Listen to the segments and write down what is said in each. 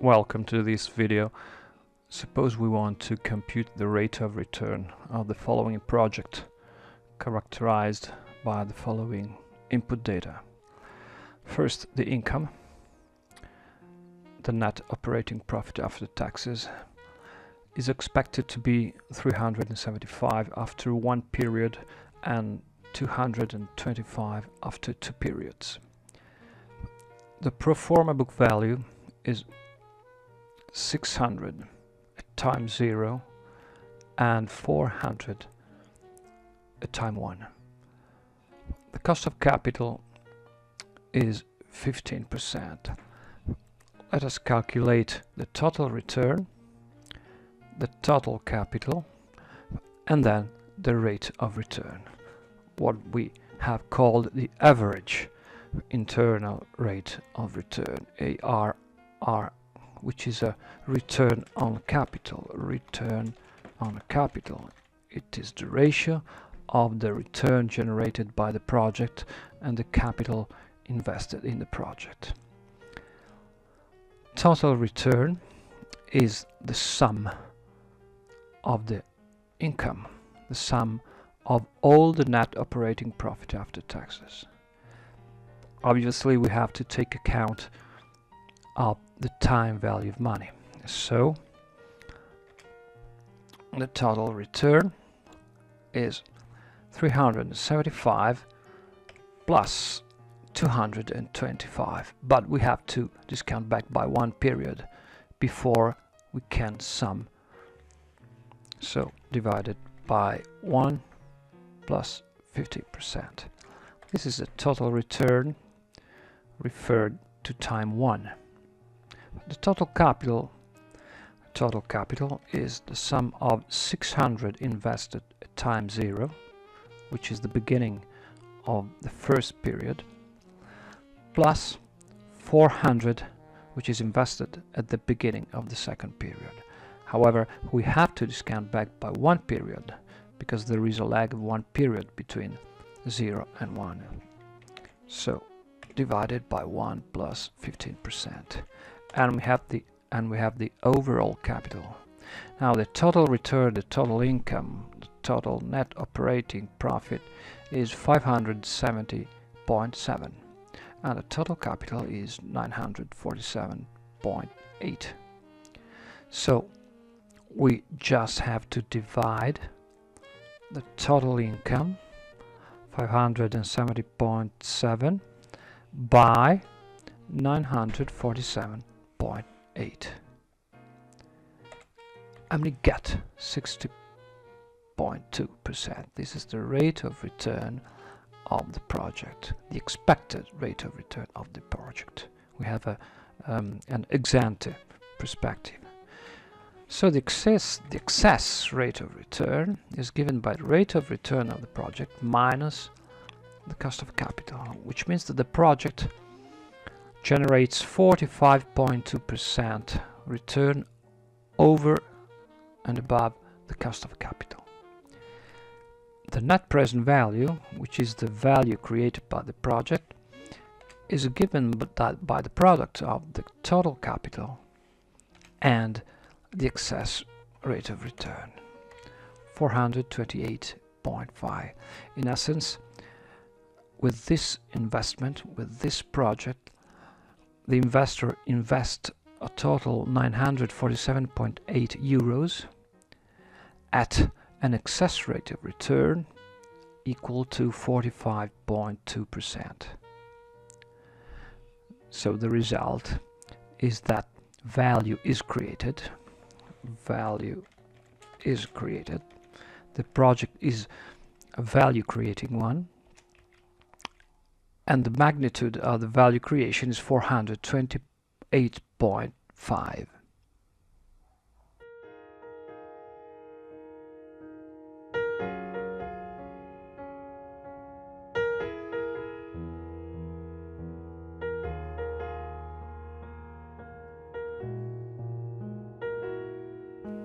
Welcome to this video. Suppose we want to compute the rate of return of the following project, characterized by the following input data. First, the income, the net operating profit after taxes, is expected to be 375 after one period and 225 after two periods. The pro forma book value is 600 at time 0 and 400 at time 1. The cost of capital is 15%. Let us calculate the total return, the total capital, and then the rate of return, what we have called the average internal rate of return, AIRR, which is a return on capital. Return on capital. It is the ratio of the return generated by the project and the capital invested in the project. Total return is the sum of the income, the sum of all the net operating profit after taxes. Obviously, we have to take account of the time value of money. So the total return is 375 plus 225, but we have to discount back by one period before we can sum. So divided by 1 plus 50%. This is the total return referred to time 1. The total capital is the sum of 600 invested at time 0, which is the beginning of the first period, plus 400, which is invested at the beginning of the second period. However, we have to discount back by one period because there is a lag of one period between 0 and 1. So divided by 1 plus 15%. And we have the overall capital. Now the total return, the total income, the total net operating profit is 570.7, and the total capital is 947.8. So we just have to divide the total income, 570.7, by 947.8, and we get 60.2%. This is the rate of return of the project, the expected rate of return of the project. We have an ex ante perspective. So the excess rate of return is given by the rate of return of the project minus the cost of capital, which means that the project generates 45.2% return over and above the cost of capital. The net present value, which is the value created by the project, is given by the product of the total capital and the excess rate of return, 428.5. In essence, with this investment, with this project, the investor invests a total 947.8 euros at an excess rate of return equal to 45.2%. So the result is that value is created. Value is created. The project is a value creating one, and the magnitude of the value creation is 428.5.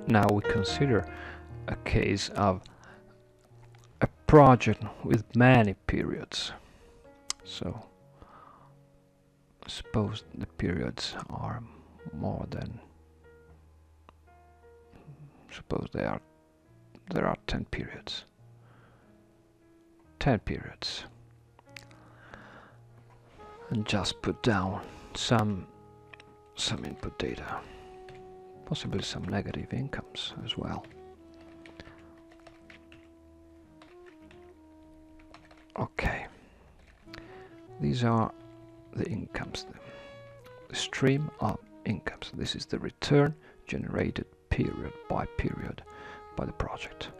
Now we consider a case of a project with many periods. So suppose the periods are more than, suppose there are 10 periods. 10 periods. And just put down some input data, possibly some negative incomes as well. Okay, these are the incomes, the stream of incomes. This is the return generated period by period by the project.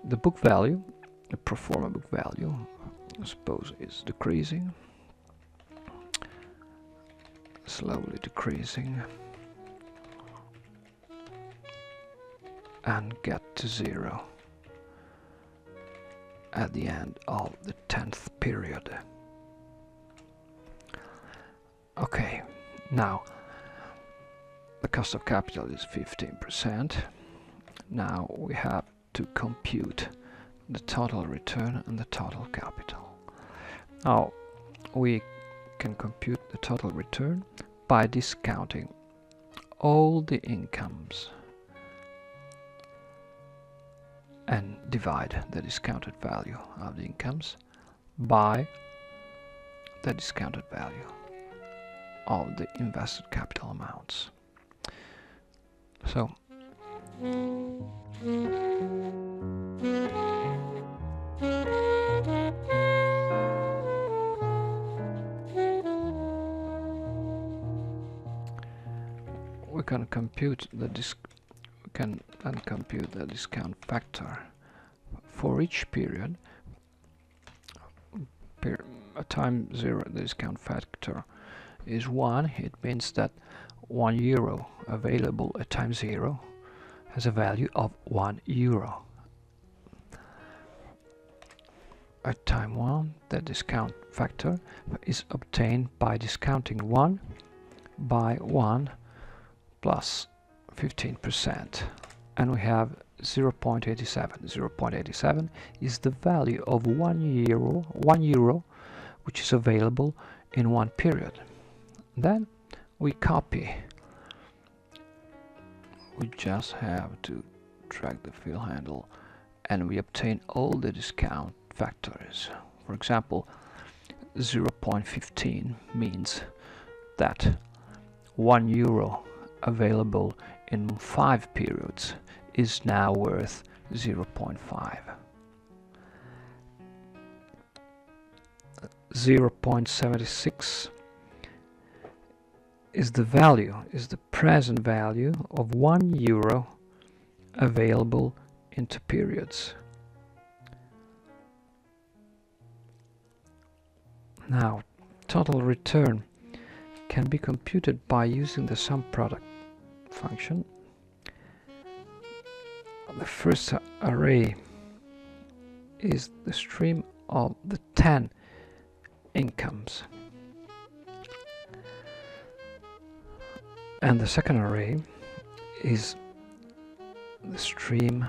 The book value, the pro forma book value, I suppose is decreasing, slowly decreasing, and get to 0 at the end of the 10th period. Okay, now the cost of capital is 15%. Now we have to compute the total return and the total capital. Now we can compute the total return by discounting all the incomes and divide the discounted value of the incomes by the discounted value of the invested capital amounts. So we can compute the discount factor for each period. At time 0, the discount factor is 1. It means that €1 available at time 0 has a value of €1. At time 1, the discount factor is obtained by discounting 1 by 1 plus 15%, and we have 0.87. 0.87 is the value of €1, which is available in one period. Then we copy. We just have to drag the fill handle and we obtain all the discount factors. For example, 0.15 means that €1 available in 5 periods is now worth 0.5. 0.76 is the present value of €1 available in 2 periods. Now, total return can be computed by using the SUMPRODUCT function. The first array is the stream of the 10 incomes, and the second array is the stream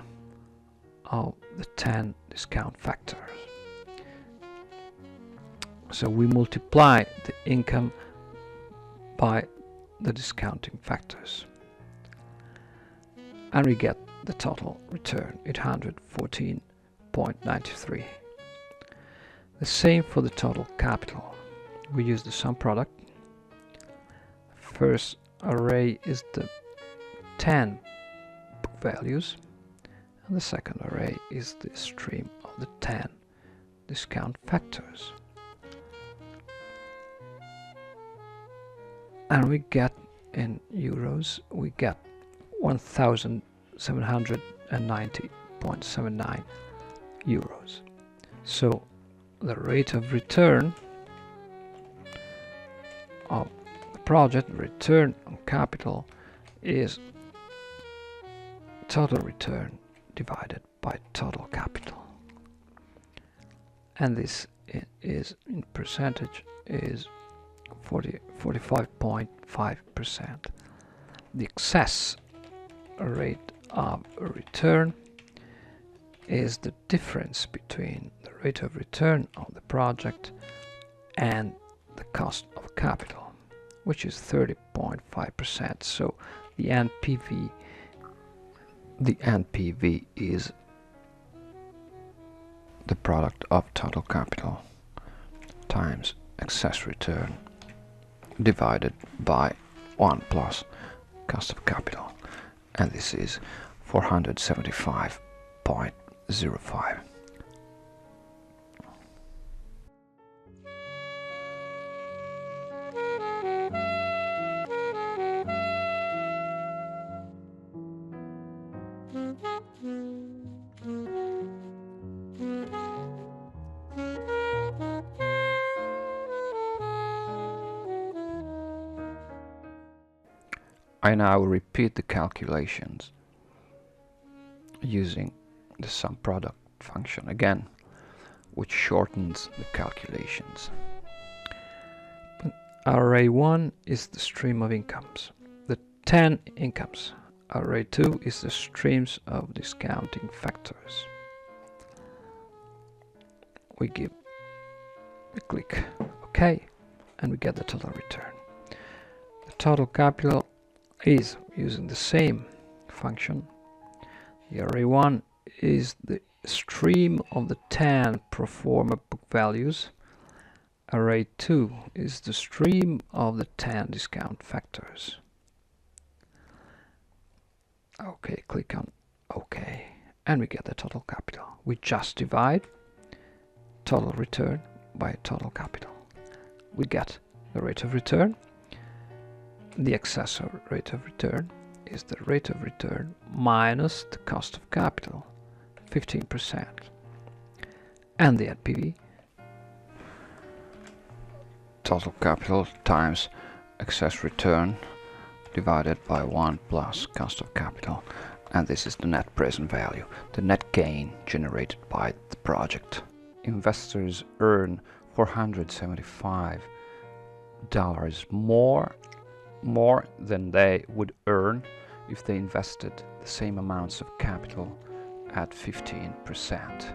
of the 10 discount factors. So we multiply the income by the discounting factors and we get the total return, 814.93. The same for the total capital. We use the SUMPRODUCT. First array is the 10 book values, and the second array is the stream of the 10 discount factors. And we get, in euros, we get 1,790.79 euros. So the rate of return of the project, return on capital, is total return divided by total capital, and this is in percentage is 45.5%. The excess rate of return is the difference between the rate of return of the project and the cost of capital. which is 30.5%. So the NPV is the product of total capital times excess return divided by 1 plus cost of capital, and this is 475.05. I now repeat the calculations using the SUMPRODUCT function again, which shortens the calculations. AIRR1 is the stream of incomes, the 10 incomes. AIRR2 is the streams of discounting factors. We give a click OK, and we get the total return. The total capital is using the same function. The AIRR1 is the stream of the 10 pro forma book values. AIRR2 is the stream of the 10 discount factors. Okay, click on OK, and we get the total capital. We just divide total return by total capital. We get the rate of return. The excess rate of return is the rate of return minus the cost of capital, 15%. And the NPV, total capital times excess return divided by 1 plus cost of capital. And this is the net present value, the net gain generated by the project. Investors earn $475 more than they would earn if they invested the same amounts of capital at 15%.